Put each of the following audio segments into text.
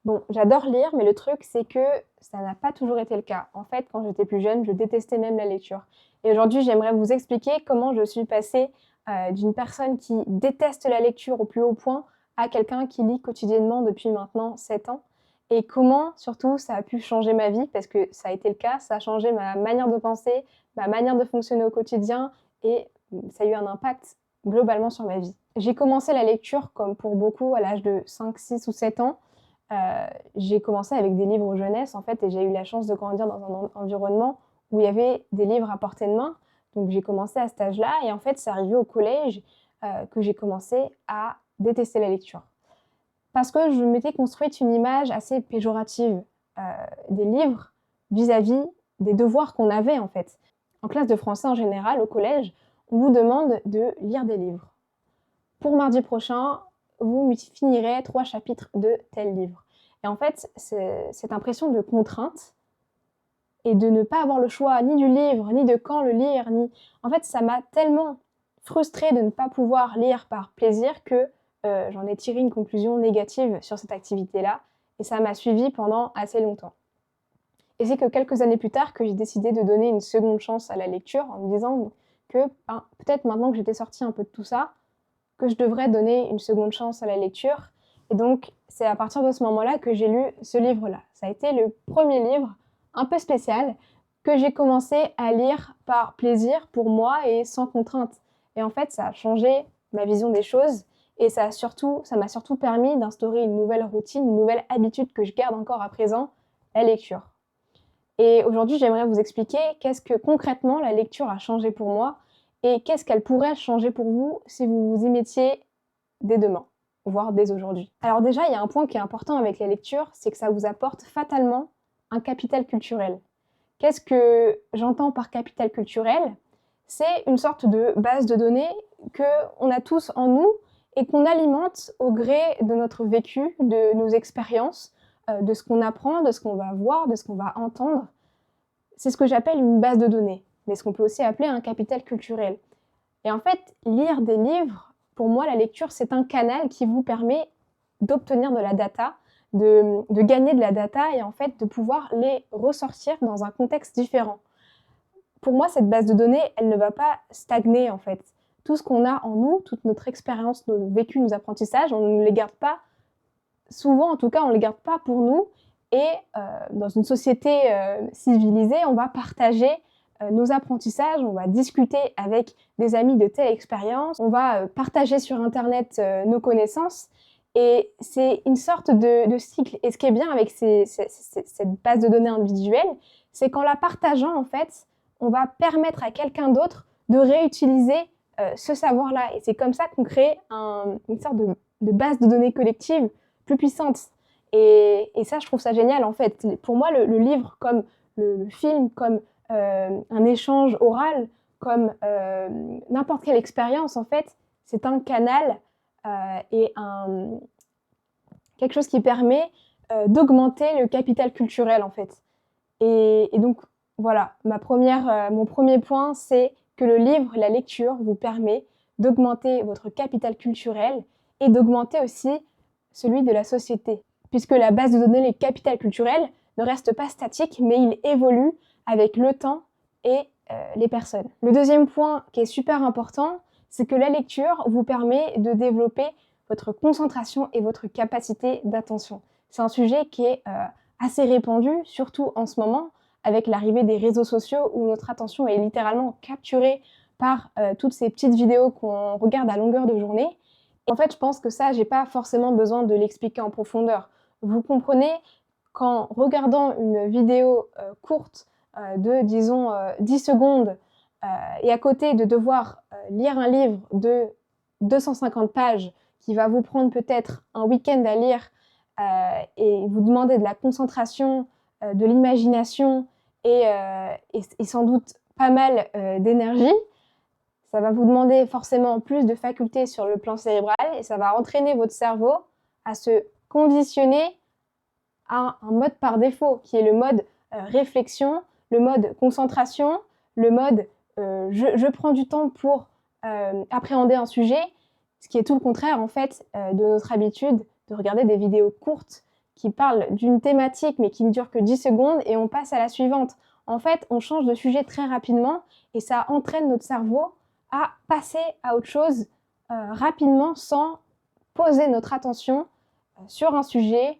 Bon, j'adore lire, mais le truc, c'est que ça n'a pas toujours été le cas. En fait, quand j'étais plus jeune, je détestais même la lecture. Et aujourd'hui, j'aimerais vous expliquer comment je suis passée d'une personne qui déteste la lecture au plus haut point à quelqu'un qui lit quotidiennement depuis maintenant 7 ans. Et comment, surtout, ça a pu changer ma vie, parce que ça a été le cas, ça a changé ma manière de penser, ma manière de fonctionner au quotidien, et ça a eu un impact globalement sur ma vie. J'ai commencé la lecture, comme pour beaucoup, à l'âge de 5, 6 ou 7 ans. J'ai commencé avec des livres jeunesse en fait, et j'ai eu la chance de grandir dans un environnement où il y avait des livres à portée de main. Donc j'ai commencé à cet âge-là, et en fait c'est arrivé au collège que j'ai commencé à détester la lecture. Parce que je m'étais construite une image assez péjorative des livres vis-à-vis des devoirs qu'on avait en fait. En classe de français en général, au collège, on vous demande de lire des livres. Pour mardi prochain, vous finirez 3 chapitres de tel livre. Et en fait, cette impression de contrainte et de ne pas avoir le choix ni du livre, ni de quand le lire, ni... En fait, ça m'a tellement frustrée de ne pas pouvoir lire par plaisir que j'en ai tiré une conclusion négative sur cette activité-là, et ça m'a suivie pendant assez longtemps. Et c'est que quelques années plus tard que j'ai décidé de donner une seconde chance à la lecture, en me disant que peut-être maintenant que j'étais sortie un peu de tout ça, que je devrais donner une seconde chance à la lecture. Et donc, c'est à partir de ce moment-là que j'ai lu ce livre-là. Ça a été le premier livre, un peu spécial, que j'ai commencé à lire par plaisir pour moi et sans contrainte. Et en fait, ça a changé ma vision des choses, et ça m'a surtout permis d'instaurer une nouvelle routine, une nouvelle habitude que je garde encore à présent, la lecture. Et aujourd'hui, j'aimerais vous expliquer qu'est-ce que concrètement la lecture a changé pour moi, et qu'est-ce qu'elle pourrait changer pour vous si vous vous y mettiez dès demain, voire dès aujourd'hui. Alors déjà, il y a un point qui est important avec la lecture, c'est que ça vous apporte fatalement un capital culturel. Qu'est-ce que j'entends par capital culturel? C'est une sorte de base de données qu'on a tous en nous et qu'on alimente au gré de notre vécu, de nos expériences, de ce qu'on apprend, de ce qu'on va voir, de ce qu'on va entendre. C'est ce que j'appelle une base de données, mais ce qu'on peut aussi appeler un capital culturel. Et en fait, lire des livres, pour moi, la lecture, c'est un canal qui vous permet d'obtenir de la data, de gagner de la data, et en fait de pouvoir les ressortir dans un contexte différent. Pour moi, cette base de données, elle ne va pas stagner en fait. Tout ce qu'on a en nous, toute notre expérience, nos vécus, nos apprentissages, on ne les garde pas, souvent en tout cas, on ne les garde pas pour nous. Et dans une société civilisée, on va partager nos apprentissages, on va discuter avec des amis de telle expérience, on va partager sur Internet nos connaissances, et c'est une sorte de cycle. Et ce qui est bien avec cette base de données individuelle, c'est qu'en la partageant, en fait, on va permettre à quelqu'un d'autre de réutiliser ce savoir-là. Et c'est comme ça qu'on crée une sorte de base de données collective plus puissante. Et ça, je trouve ça génial, en fait. Pour moi, le livre, comme le film, comme un échange oral, comme n'importe quelle expérience, en fait, c'est un canal et quelque chose qui permet d'augmenter le capital culturel, en fait. Et donc, voilà, mon premier point, c'est que le livre, la lecture, vous permet d'augmenter votre capital culturel et d'augmenter aussi celui de la société. Puisque la base de données, le capital culturel, ne reste pas statique, mais il évolue avec le temps et les personnes. Le deuxième point qui est super important, c'est que la lecture vous permet de développer votre concentration et votre capacité d'attention. C'est un sujet qui est assez répandu, surtout en ce moment, avec l'arrivée des réseaux sociaux où notre attention est littéralement capturée par toutes ces petites vidéos qu'on regarde à longueur de journée. Et en fait, je pense que ça, j'ai pas forcément besoin de l'expliquer en profondeur. Vous comprenez qu'en regardant une vidéo courte de, disons, 10 secondes, et à côté de devoir lire un livre de 250 pages qui va vous prendre peut-être un week-end à lire et vous demander de la concentration, de l'imagination et sans doute pas mal d'énergie, ça va vous demander forcément plus de facultés sur le plan cérébral, et ça va entraîner votre cerveau à se conditionner à un mode par défaut, qui est le mode réflexion, le mode concentration, le mode je prends du temps pour appréhender un sujet, ce qui est tout le contraire en fait de notre habitude de regarder des vidéos courtes qui parle d'une thématique mais qui ne dure que 10 secondes et on passe à la suivante. En fait, on change de sujet très rapidement et ça entraîne notre cerveau à passer à autre chose rapidement sans poser notre attention sur un sujet,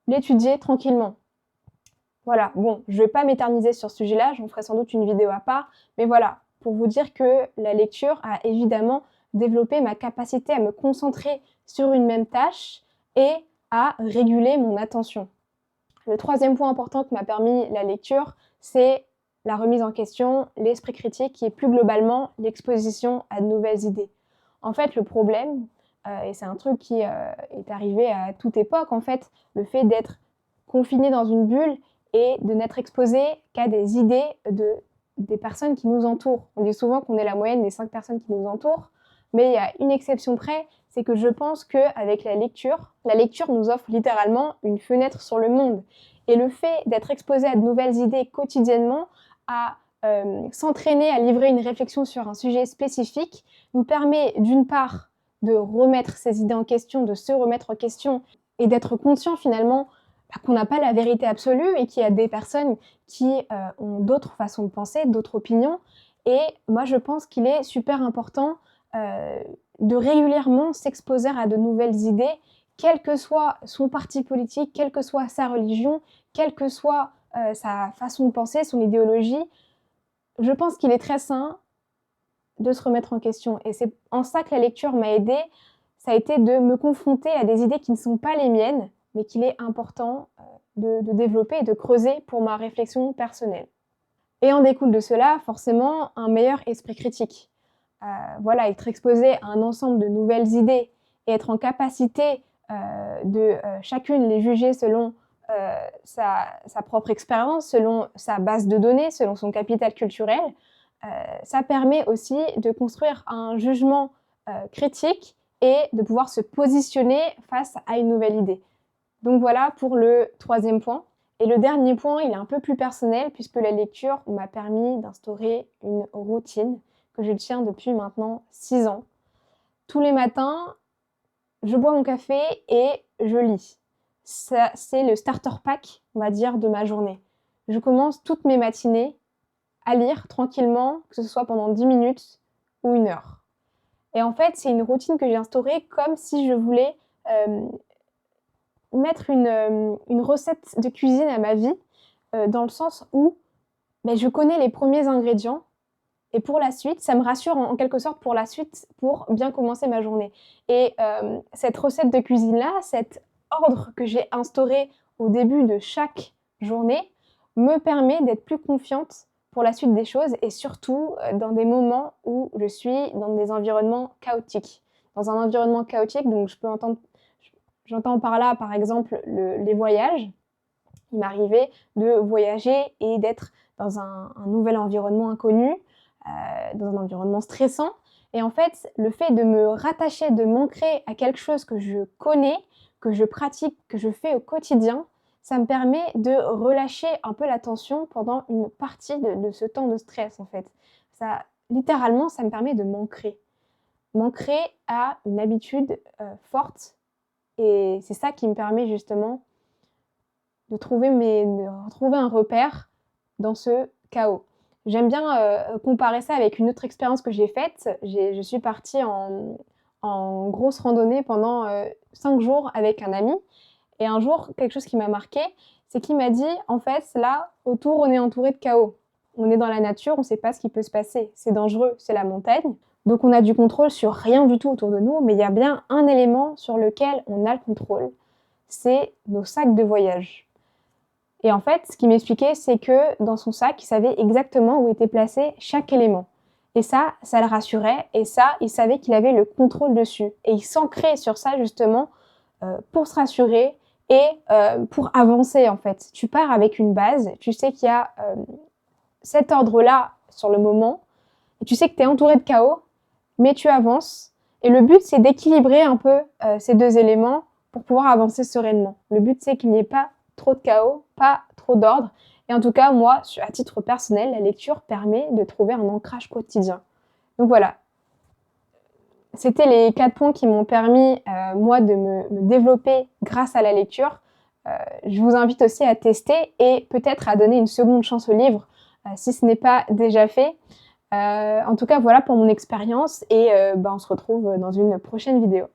l'étudier tranquillement. Voilà, bon, je ne vais pas m'éterniser sur ce sujet-là, j'en ferai sans doute une vidéo à part, mais voilà, pour vous dire que la lecture a évidemment développé ma capacité à me concentrer sur une même tâche et à réguler mon attention. Le troisième point important que m'a permis la lecture, c'est la remise en question, l'esprit critique et plus globalement l'exposition à de nouvelles idées. En fait, le problème, et c'est un truc qui est arrivé à toute époque, en fait, le fait d'être confiné dans une bulle et de n'être exposé qu'à des idées des personnes qui nous entourent. On dit souvent qu'on est la moyenne des 5 personnes qui nous entourent, mais il y a une exception près, c'est que je pense qu'avec la lecture nous offre littéralement une fenêtre sur le monde. Et le fait d'être exposé à de nouvelles idées quotidiennement, à s'entraîner à livrer une réflexion sur un sujet spécifique, nous permet d'une part de remettre ces idées en question, de se remettre en question et d'être conscient finalement qu'on n'a pas la vérité absolue et qu'il y a des personnes qui ont d'autres façons de penser, d'autres opinions. Et moi, je pense qu'il est super important de régulièrement s'exposer à de nouvelles idées, quel que soit son parti politique, quelle que soit sa religion, quelle que soit sa façon de penser, son idéologie. Je pense qu'il est très sain de se remettre en question. Et c'est en ça que la lecture m'a aidée. Ça a été de me confronter à des idées qui ne sont pas les miennes, mais qu'il est important de développer et de creuser pour ma réflexion personnelle. Et en découle de cela, forcément, un meilleur esprit critique. Voilà, être exposé à un ensemble de nouvelles idées et être en capacité de chacune les juger selon sa propre expérience, selon sa base de données, selon son capital culturel, ça permet aussi de construire un jugement critique et de pouvoir se positionner face à une nouvelle idée. Donc voilà pour le troisième point. Et le dernier point, il est un peu plus personnel puisque la lecture m'a permis d'instaurer une routine que je tiens depuis maintenant 6 ans. Tous les matins, je bois mon café et je lis. Ça, c'est le starter pack, on va dire, de ma journée. Je commence toutes mes matinées à lire tranquillement, que ce soit pendant 10 minutes ou 1 heure. Et en fait, c'est une routine que j'ai instaurée comme si je voulais mettre une recette de cuisine à ma vie, dans le sens où je connais les premiers ingrédients et pour la suite, ça me rassure en quelque sorte pour la suite, pour bien commencer ma journée. Et cette recette de cuisine-là, cet ordre que j'ai instauré au début de chaque journée, me permet d'être plus confiante pour la suite des choses et surtout dans des moments où je suis dans des environnements chaotiques. Dans un environnement chaotique, donc j'entends par là, par exemple, les voyages. Il m'arrivait de voyager et d'être dans un nouvel environnement inconnu, dans un environnement stressant. Et en fait, le fait de me rattacher, de m'ancrer à quelque chose que je connais, que je pratique, que je fais au quotidien, ça me permet de relâcher un peu la tension pendant une partie de ce temps de stress, en fait. Littéralement, ça me permet de m'ancrer. M'ancrer à une habitude forte. Et c'est ça qui me permet justement de retrouver un repère dans ce chaos. J'aime bien comparer ça avec une autre expérience que j'ai faite. Je suis partie en grosse randonnée pendant 5 jours avec un ami. Et un jour, quelque chose qui m'a marqué, c'est qu'il m'a dit, en fait, là, autour, on est entouré de chaos. On est dans la nature, on ne sait pas ce qui peut se passer. C'est dangereux, c'est la montagne. Donc on a du contrôle sur rien du tout autour de nous, mais il y a bien un élément sur lequel on a le contrôle. C'est nos sacs de voyage. Et en fait, ce qu'il m'expliquait, c'est que dans son sac, il savait exactement où était placé chaque élément. Et ça le rassurait. Et ça, il savait qu'il avait le contrôle dessus. Et il s'ancrait sur ça, justement, pour se rassurer et pour avancer, en fait. Tu pars avec une base. Tu sais qu'il y a cet ordre-là sur le moment. Et tu sais que tu es entouré de chaos, mais tu avances. Et le but, c'est d'équilibrer un peu ces deux éléments pour pouvoir avancer sereinement. Le but, c'est qu'il n'y ait pas trop de chaos, pas trop d'ordre. Et en tout cas, moi, à titre personnel, la lecture permet de trouver un ancrage quotidien. Donc voilà, C'était les 4 points qui m'ont permis, moi, de me développer grâce à la lecture. Je vous invite aussi à tester et peut-être à donner une seconde chance au livre, si ce n'est pas déjà fait. En tout cas, voilà pour mon expérience et on se retrouve dans une prochaine vidéo.